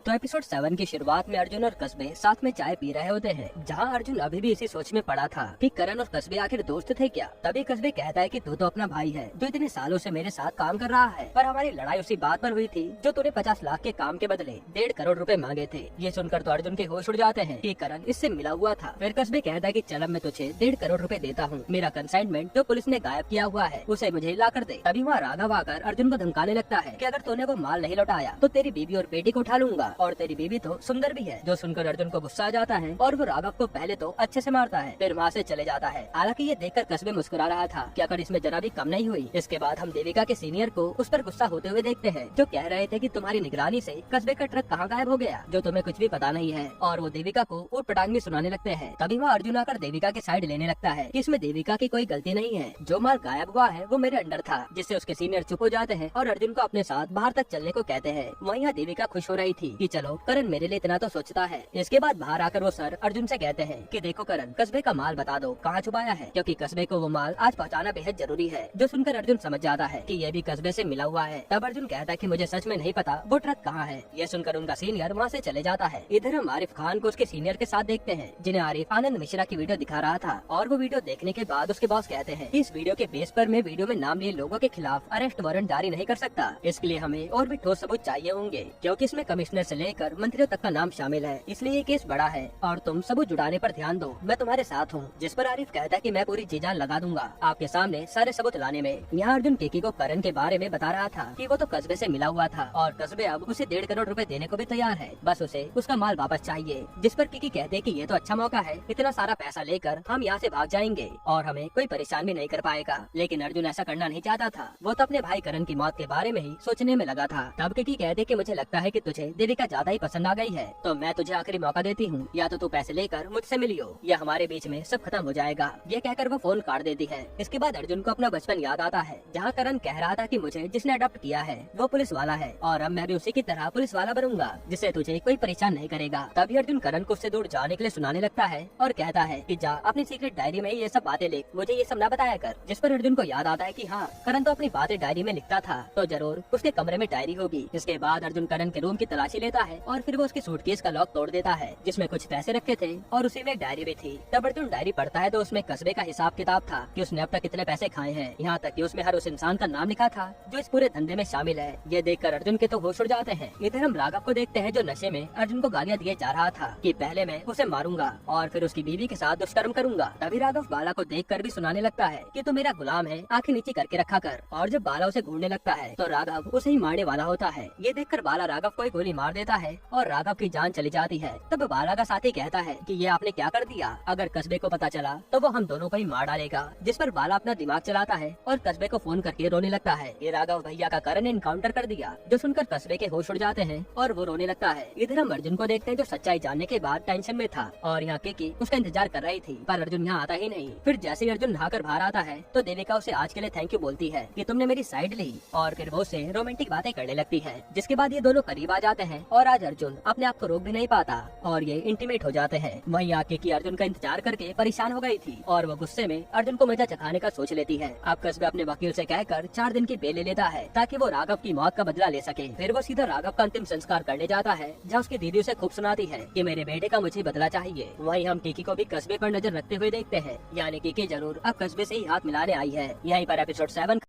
तो एपिसोड 7 की शुरुआत में अर्जुन और कस्बे साथ में चाय पी रहे होते हैं, जहां अर्जुन अभी भी इसी सोच में पड़ा था कि करण और कस्बे आखिर दोस्त थे क्या। तभी कस्बे कहता है कि तू तो अपना भाई है जो इतने सालों से मेरे साथ काम कर रहा है, पर हमारी लड़ाई उसी बात पर हुई थी जो तूने 50 लाख के काम के बदले 1.5 करोड़ रुपए मांगे थे। ये सुनकर तो अर्जुन के होश उड़ जाते हैं कि करण इससे मिला हुआ था। फिर कस्बे कहता है कि चल अब मैं तुझे 1.5 करोड़ रुपए देता हूँ, मेरा कंसाइनमेंट जो पुलिस ने गायब किया हुआ है उसे मुझे ला कर दे। तभी वहाँ राघव आकर अर्जुन को धमकाने लगता है कि अगर तूने वो माल नहीं लौटाया तो तेरी बीबी और बेटी को उठा लूंगा, और तेरी बीबी तो सुंदर भी है। जो सुनकर अर्जुन को गुस्सा आ जाता है और वो राघव को पहले तो अच्छे से मारता है, फिर वहाँ से चले जाता है। हालांकि ये देखकर कस्बे मुस्कुरा रहा था कि अगर इसमें जरा भी कम नहीं हुई। इसके बाद हम देविका के सीनियर को उस पर गुस्सा होते हुए देखते हैं, जो कह रहे थे कि तुम्हारी निगरानी से कस्बे का ट्रक कहाँ गायब हो गया, जो तुम्हें कुछ भी पता नहीं है। और वो देविका को ऊट पटांग भी सुनाने लगते हैं। तभी वहाँ अर्जुन आकर देविका के साइड लेने लगता है कि इसमें देविका की कोई गलती नहीं है, जो माल गायब हुआ है वो मेरे अंडर था। जिससे उसके सीनियर चुप हो जाते हैं और अर्जुन को अपने साथ बाहर तक चलने को कहते हैं। वहीं यहाँ देविका खुश हो रही थी कि चलो करण मेरे लिए इतना तो सोचता है। इसके बाद बाहर आकर वो सर अर्जुन से कहते हैं कि देखो करण, कस्बे का माल बता दो कहाँ छुपाया है, क्योंकि कस्बे को वो माल आज पहुँचाना बेहद जरूरी है। जो सुनकर अर्जुन समझ जाता है कि ये भी कस्बे से मिला हुआ है। तब अर्जुन कहता है कि मुझे सच में नहीं पता वो ट्रक कहाँ है। ये सुनकर उनका सीनियर वहाँ से चले जाता है। इधर हम आरिफ खान को उसके सीनियर के साथ देखते हैं, जिन्हें आरिफ आनंद मिश्रा की वीडियो दिखा रहा था। और वो वीडियो देखने के बाद उसके बॉस कहते हैं कि इस वीडियो के बेस पर मैं वीडियो में नाम लिए लोगों के खिलाफ अरेस्ट वारंट जारी नहीं कर सकता। इसके लिए हमें और भी ठोस सबूत चाहिए होंगे, क्योंकि इसमें कमिश्नर से लेकर मंत्रियों तक का नाम शामिल है। इसलिए ये केस बड़ा है और तुम सबूत जुटाने पर ध्यान दो, मैं तुम्हारे साथ हूँ। जिस पर आरिफ कहता है कि मैं पूरी जी जान लगा दूंगा आपके सामने सारे सबूत लाने में। यहाँ अर्जुन केकी को करण के बारे में बता रहा था कि वो तो कस्बे से मिला हुआ था और कस्बे अब उसे 1.5 करोड़ रुपए देने को भी तैयार है, बस उसे उसका माल वापस चाहिए। जिस पर केकी कहते हैं कि ये तो अच्छा मौका है, इतना सारा पैसा लेकर हम यहाँ से भाग जाएंगे और हमें कोई परेशान भी नहीं कर पाएगा। लेकिन अर्जुन ऐसा करना नहीं चाहता था, वो तो अपने भाई करण की मौत के बारे में ही सोचने में लगा था। तब केकी कहते कि मुझे लगता है कि तुझे देविका ज्यादा ही पसंद आ गई है, तो मैं तुझे आखिरी मौका देती हूँ, या तो तू पैसे लेकर मुझसे मिलियो या हमारे बीच में सब खत्म हो जाएगा। ये कहकर वो फोन काट देती है। इसके बाद अर्जुन को अपना बचपन याद आता है, जहाँ करण कह रहा था कि मुझे जिसने अडॉप्ट किया है वो पुलिस वाला है और अब मैं भी उसी की तरह पुलिस वाला बनूंगा, जिससे तुझे कोई परेशान नहीं करेगा। तभी अर्जुन करण को उससे दूर जाने के लिए सुनाने लगता है और कहता है कि जा अपनी सीक्रेट डायरी में ये सब बातें लिख, मुझे ये सब न बताया कर। जिस पर अर्जुन को याद आता है कि हाँ, करण तो अपनी बातें डायरी में लिखता था, तो जरूर उसके कमरे में डायरी होगी। इसके बाद अर्जुन करण के रूम की तलाशी लेता है और फिर वो उसके सूटकेस का लॉक तोड़ देता है, जिसमें कुछ पैसे रखे थे और उसी में एक डायरी भी थी। तब अर्जुन डायरी पढ़ता है तो उसमें कस्बे का हिसाब किताब था कि उसने अब तक कितने पैसे खाए हैं, यहाँ तक कि उसमें हर उस इंसान का नाम लिखा था जो इस पूरे धंधे में शामिल है। ये देखकर अर्जुन के तो होश उड़ जाते हैं। इधर हम राघव को देखते हैं, जो नशे में अर्जुन को गालियाँ दिए जा रहा था कि पहले मैं उसे मारूंगा और फिर उसकी बीवी के साथ दुष्कर्म करूंगा। तभी राघव बाला को देखकर भी सुनाने लगता है कि तू मेरा गुलाम है, आंखें नीचे करके रखा कर। और जब बाला उसे घूरने लगता है तो राघव उसे ही मारने वाला होता है। ये देखकर बाला राघव को एक गोली मार देता है और राघव की जान चली जाती है। तब बाला का साथी कहता है कि ये आपने क्या कर दिया, अगर कस्बे को पता चला तो वो हम दोनों को ही मार डालेगा। जिस पर बाला अपना दिमाग चलाता है और कस्बे को फोन करके रोने लगता है ये राघव भैया का करण ने इनकाउंटर कर दिया। जो सुनकर कस्बे के होश उड़ जाते हैं और वो रोने लगता है। इधर हम अर्जुन को देखते हैं, जो सच्चाई जानने के बाद टेंशन में था और यहाँ केकी उसका इंतजार कर रही थी, पर अर्जुन यहाँ आता ही नहीं। फिर जैसे ही अर्जुन नहाकर बाहर आता है तो देविका उसे आज के लिए थैंक यू बोलती है कि तुमने मेरी साइड ली, और फिर वो उसे रोमांटिक बातें करने लगती है। जिसके बाद ये दोनों करीब आ जाते हैं और आज अर्जुन अपने आप को रोक भी नहीं पाता और ये इंटीमेट हो जाते हैं। वहीं आके की अर्जुन का इंतजार करके परेशान हो गई थी और वो गुस्से में अर्जुन को मजा चखाने का सोच लेती है। अब कस्बे अपने वकील से कहकर 4 दिन की बेल ले लेता है ताकि वो राघव की मौत का बदला ले सके। फिर वो सीधा राघव का अंतिम संस्कार करने जाता है, जहाँ उसकी दीदी उसे खूब सुनाती है कि मेरे बेटे का मुझे बदला चाहिए। वहीं हम केकी को भी कस्बे पर नजर रखते हुए देखते हैं, यानी केकी जरूर अब कस्बे से ही हाथ मिलाने आई है। यहीं पर एपिसोड 7